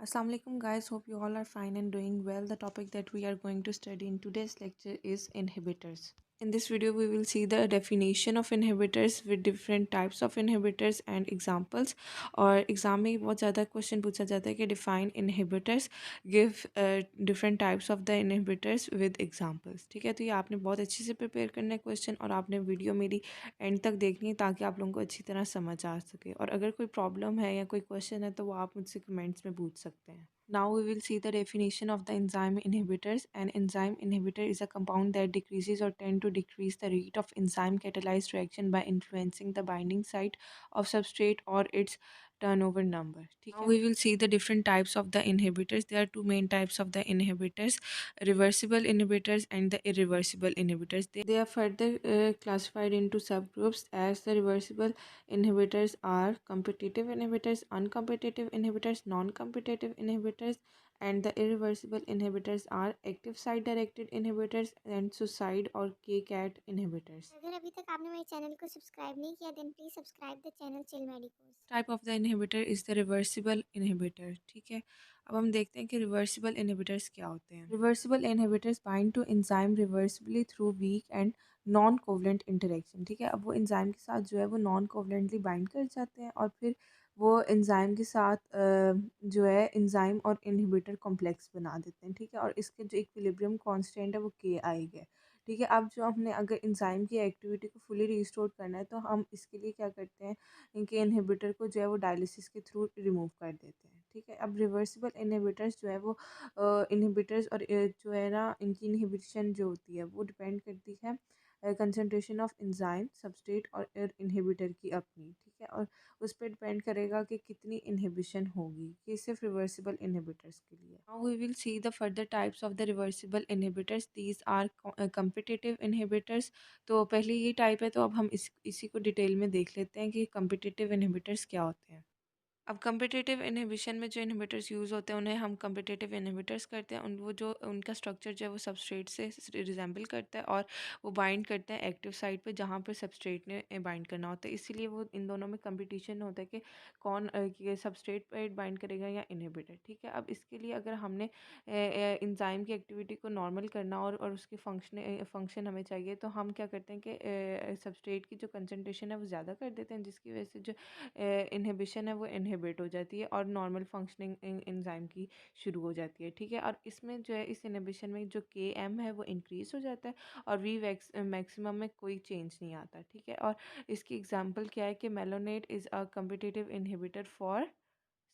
Assalamualaikum guys, hope you all are fine and doing well. The topic that we are going to study in today's lecture is inhibitors. In this video, we will see the definition of inhibitors with different types of inhibitors and examples. और exam में बहुत ज़्यादा question पूछा जाता है कि define inhibitors, give different types of the inhibitors with examples. ठीक है, तो ये आपने बहुत अच्छे से प्रिपेयर करना है क्वेश्चन, और आपने वीडियो मेरी एंड तक देखनी है ताकि आप लोगों को अच्छी तरह समझ आ सके। और अगर कोई प्रॉब्लम है या कोई क्वेश्चन है तो वो आप मुझसे कमेंट्स में पूछ सकते हैं। Now we will see the definition of the enzyme inhibitors. An enzyme inhibitor is a compound that decreases or tend to decrease the rate of enzyme catalyzed reaction by influencing the binding site of substrate or its turnover number. ठीक है, now we will see the different types of the inhibitors. There are two main types of the inhibitors: reversible inhibitors and the irreversible inhibitors. They are further classified into subgroups as the reversible inhibitors are competitive inhibitors, uncompetitive inhibitors, non-competitive inhibitors, and the irreversible inhibitors are active site directed inhibitors and suicide or KCAT inhibitors. अगर अभी तक आपने मेरे channel को subscribe नहीं किया then please subscribe the channel Chill Medicos. Type of the inhibitor is the reversible inhibitor. ठीक है, अब हम देखते हैं कि रिवर्सिबल इनहिबिटर्स क्या होते हैं। Reversible inhibitors bind to enzyme reversibly through weak and non covalent interaction. ठीक है, अब वो एंजाइम के साथ जो है वो नॉन कोवलेंटली बाइंड कर जाते हैं और फिर वो एंजाइम के साथ जो है एंजाइम और इनहिबिटर कॉम्प्लेक्स बना देते हैं। ठीक है, और इसके जो इक्विलिब्रियम कांस्टेंट है वो के आई है। ठीक है, अब जो हमने अगर एंजाइम की एक्टिविटी को फुली रिस्टोर करना है तो हम इसके लिए क्या करते हैं, इनके इनहिबिटर को जो है वो डायलिसिस के थ्रू रिमूव कर देते हैं। ठीक है, अब रिवर्सिबल इनहिबिटर्स जो है वो इनहिबिटर्स और जो है ना इनकी इनहिबिशन जो होती है वो डिपेंड करती है कंसंट्रेशन ऑफ एंजाइम सबस्ट्रेट और इनहिबिटर की अपनी। ठीक है, और उस पर डिपेंड करेगा कि कितनी इनहिबिशन होगी। ये सिर्फ रिवर्सिबल इनहिबिटर्स के लिए। Now we will see the further types of the reversible inhibitors. These are competitive inhibitors. तो पहले ये टाइप है, तो अब हम इसी को डिटेल में देख लेते हैं कि कम्पिटिटिव इनहिबिटर्स क्या होते हैं। अब कम्पिटिटिव इनहिबिशन में जो इनहिबिटर्स यूज़ होते हैं उन्हें हम कम्पिटिटिव इनहिबिटर्स करते हैं। उन वो जो उनका स्ट्रक्चर जो है वो सबस्ट्रेट से रिजेंबल करता है और वो बाइंड करते हैं एक्टिव साइट पे जहाँ पर सबस्ट्रेट ने बाइंड करना होता है। इसीलिए वो इन दोनों में कंपटीशन होता है कि कौन सबस्ट्रेट पे बाइंड करेगा या इनहिबिटर। ठीक है, अब इसके लिए अगर हमने इंजाइम की एक्टिविटी को नॉर्मल करना और उसकी फंक्शन हमें चाहिए, तो हम क्या करते हैं कि सबस्ट्रेट की जो कंसनट्रेशन है वो ज़्यादा कर देते हैं, जिसकी वजह से जो इनहिबिशन है वो इनहिबिट हो जाती है और नॉर्मल फंक्शनिंग एंजाइम की शुरू हो जाती है। ठीक है, और इसमें जो है इस इनहिबिशन में जो के एम है वो इंक्रीज हो जाता है और वी मैक्सिमम में कोई चेंज नहीं आता। ठीक है, और इसकी एग्जांपल क्या है कि malonate is a competitive inhibitor for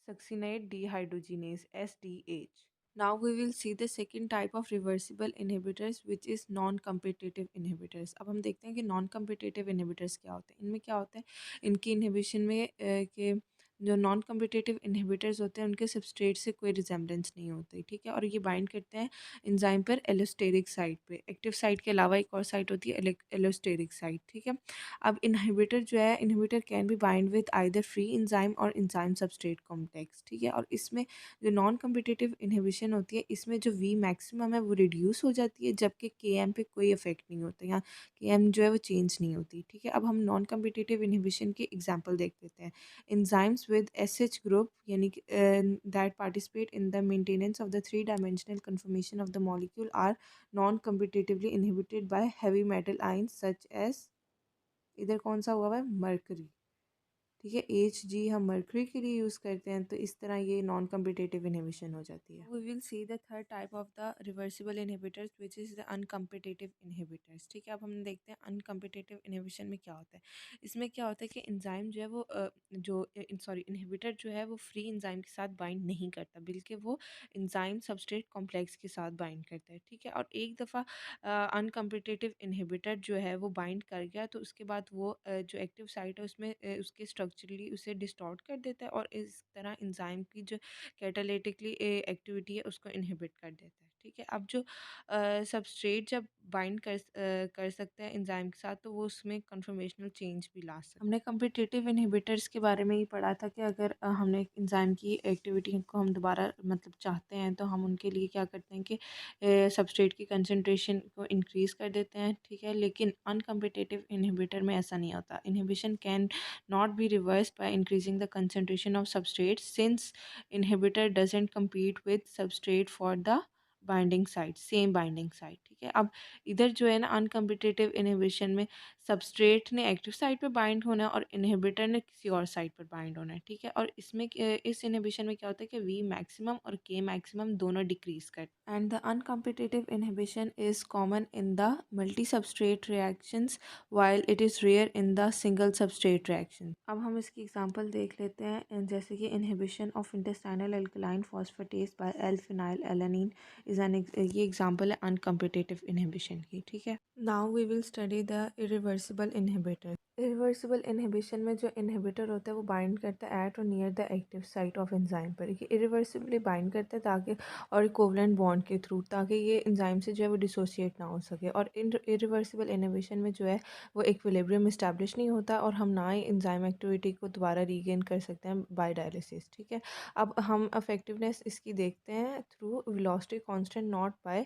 succinate dehydrogenase SDH. Now we will see the second type of reversible inhibitors which is non-competitive inhibitors. अब हम देखते हैं कि non-competitive inhibitors क्या होते हैं। इनमें क्या होता है, इनकी इनहिबिशन में के जो नॉन कम्पिटिटिव इनहिबिटर्स होते हैं उनके सबस्ट्रेट से कोई रिजेम्बलेंस नहीं होती। ठीक है, और ये बाइंड करते हैं एंजाइम पर एलोस्टेरिक साइट पे। एक्टिव साइट के अलावा एक और साइट होती है एलोस्टेरिक साइट। ठीक है, अब इनहिबिटर जो है, inhibitor can be bind with either free enzyme और एंजाइम सबस्ट्रेट कॉम्प्लेक्स। ठीक है, और इसमें जो नॉन कम्पिटिटिव इनहिबिशन होती है इसमें जो वी मैक्सिमम है वो रिड्यूस हो जाती है, जबकि के एम पे कोई इफेक्ट नहीं होता, यहाँ के एम जो है वो चेंज नहीं होती। ठीक है, अब हम नॉन कम्पिटिटिव इनहिबिशन के एग्जाम्पल देख लेते हैं। Enzymes with S H group यानी कि that participate in the maintenance of the three dimensional conformation of the molecule are non competitively inhibited by heavy metal ions such as, इधर कौन सा हुआ है, मरकरी। ठीक है, एच जी हम मर्करी के लिए यूज़ करते हैं, तो इस तरह ये नॉन कम्पिटिटिव इनहिबिशन हो जाती है। We will see the third type of the reversible inhibitors which is the uncompetitive inhibitors. ठीक है, अब हम देखते हैं अनकम्पिटिटिव इनहिबिशन में क्या होता है। इसमें क्या होता है कि एंजाइम जो है वो इनहिबिटर जो है वो फ्री एंजाइम के साथ बाइंड नहीं करता, बल्कि वो एंजाइम सबस्ट्रेट कॉम्प्लेक्स के साथ बाइंड करता है। ठीक है, और एक दफ़ा अनकम्पिटिटिव इनहिबिटर जो है वो बाइंड कर गया तो उसके बाद वो जो एक्टिव साइट है उसमें उसके स्ट्रक्चरली उसे डिस्टॉर्ट कर देता है और इस तरह एंजाइम की जो कैटालिटिकली एक्टिविटी है उसको इनहिबिट कर देता है। ठीक है। अब जो सबस्ट्रेट जब बाइंड कर सकता है एंजाइम के साथ, तो वो उसमें कन्फर्मेशनल चेंज भी ला सकता है। हमने कम्पिटिटिव इनहिबिटर्स के बारे में ही पढ़ा था कि अगर हमने एक एंजाइम की एक्टिविटी को हम दोबारा मतलब चाहते हैं, तो हम उनके लिए क्या करते हैं कि सबस्ट्रेट की कंसंट्रेशन को इंक्रीज़ कर देते हैं, ठीक है। लेकिन अनकम्पिटिटिव इनहिबिटर में ऐसा नहीं होता। Inhibition can not be reversed by increasing the concentration of substrate, since inhibitor doesn't compete with substrate for the binding site, same binding site, ठीक है। अब इधर जो है ना अनकम्पिटिटिव इनहिबिशन में सबस्ट्रेट ने एक्टिव साइट पे बाइंड होना है और इनहिबिटर ने किसी और साइट पर बाइंड होना है, ठीक है। और इसमें इस इनहिबिशन में क्या होता है कि वी मैक्सिमम और के मैक्सिमम दोनों डिक्रीज कर, and the uncompetitive inhibition is common in the multi substrate reactions while it is rare in the single substrate reaction। अब हम इसकी एग्जांपल देख लेते हैं, जैसे कि inhibition of intestinal alkaline phosphatase by L phenylalanine is an, ये example है अनकम्पिटिटिव इनहिबिशन की, ठीक है। Now we will study the irreversible inhibitor. Irreversible inhibition में जो इनहिबिटर होता है वो बाइंड करता है एट और near the active site of enzyme पर। ये इरिवर्सिबली बाइंड करता है ताकि, और कोवलेंट बॉन्ड के थ्रू, ताकि ये एंजाइम से जो है वो डिसोसिएट ना हो सके। और इन इरिवर्सिबल इनहिबिशन में जो है वो इक्विलिब्रियम इस्टेब्लिश नहीं होता और हम ना ही एंजाइम एक्टिविटी को दोबारा रीगेन कर सकते हैं बाय डायलिसिस, ठीक है। अब हम इफेक्टिवनेस इसकी देखते हैं through velocity constant not by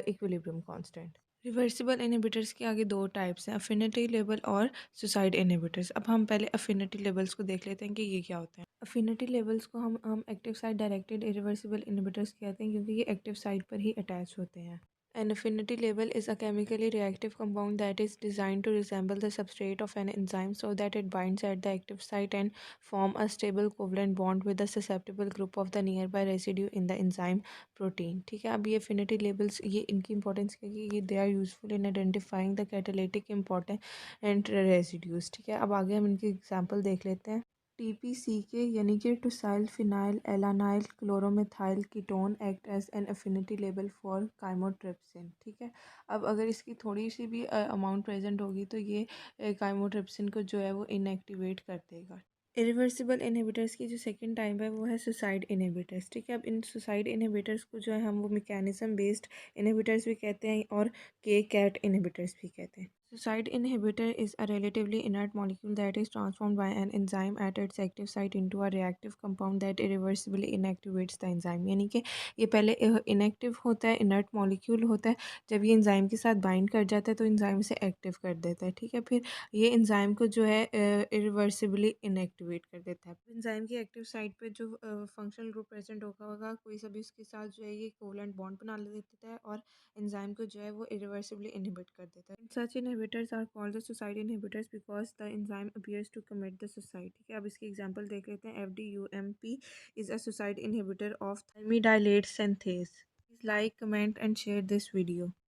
equilibrium constant. Reversible inhibitors के आगे दो टाइप्स हैं, अफिनिटी लेवल और सुसाइड इनहिबिटर्स। अब हम पहले अफिनिटी लेवल्स को देख लेते हैं कि ये क्या होते हैं। अफिनिटी लेवल्स को हम active site directed irreversible inhibitors कहते हैं, क्योंकि ये एक्टिव साइट पर ही अटैच होते हैं। An affinity label is a chemically reactive compound that is designed to resemble the substrate of an enzyme so that it binds at the active site and form a stable covalent bond with the susceptible group of the nearby residue in the enzyme protein। ठीक है। अब ये affinity labels, ये इनकी importance क्या है कि ये they are useful in identifying the catalytic important residues, ठीक है। अब आगे हम इनकी एग्जांपल देख लेते हैं। TPCK यानी कि tosyl phenyl alanyl chloromethyl ketone act as an affinity label for chymotrypsin, ठीक है। अब अगर इसकी थोड़ी सी भी अमाउंट प्रेजेंट होगी तो ये काइमोट्रिप्सिन को जो है वो इनएक्टिवेट कर देगा। इरिवर्सिबल इनहिबिटर्स की जो सेकंड टाइप है वो है सुसाइड इनहिबिटर्स, ठीक है। अब इन सुसाइड इनहिबिटर्स को जो है हम वो मैकेनिज्म बेस्ड इनहिबिटर्स भी कहते हैं और के कैट इनहिबिटर्स भी कहते हैं। Suicide inhibitor is a relatively inert molecule that is transformed by an enzyme at its active site into a reactive compound that irreversibly inactivates the enzyme। यानी कि ये पहले इनएक्टिव होता है, इनर्ट मॉलिक्यूल होता है, जब ये एंजाइम के साथ बाइंड कर जाता है तो एंजाइम से एक्टिव कर देता है, ठीक है। फिर ये एंजाइम को जो है इरिवर्सिबली इनएक्टिवेट कर देता है। एंजाइम की एक्टिव साइट पे जो फंक्शनल ग्रुप प्रेजेंट होगा कोई सा भी, उसके साथ जो है ये कोवलेंट बॉन्ड बना लेता है और एंजाइम को जो है वो इरिवर्सिबली इनहिबिट कर देता है। Such inhibitors are called the suicide inhibitors because the enzyme appears to commit the suicide, ठीक है। अब इसकी एग्जांपल देख लेते हैं। FDUMP is a suicide inhibitor of thymidylate synthase. Please like, comment and share this video.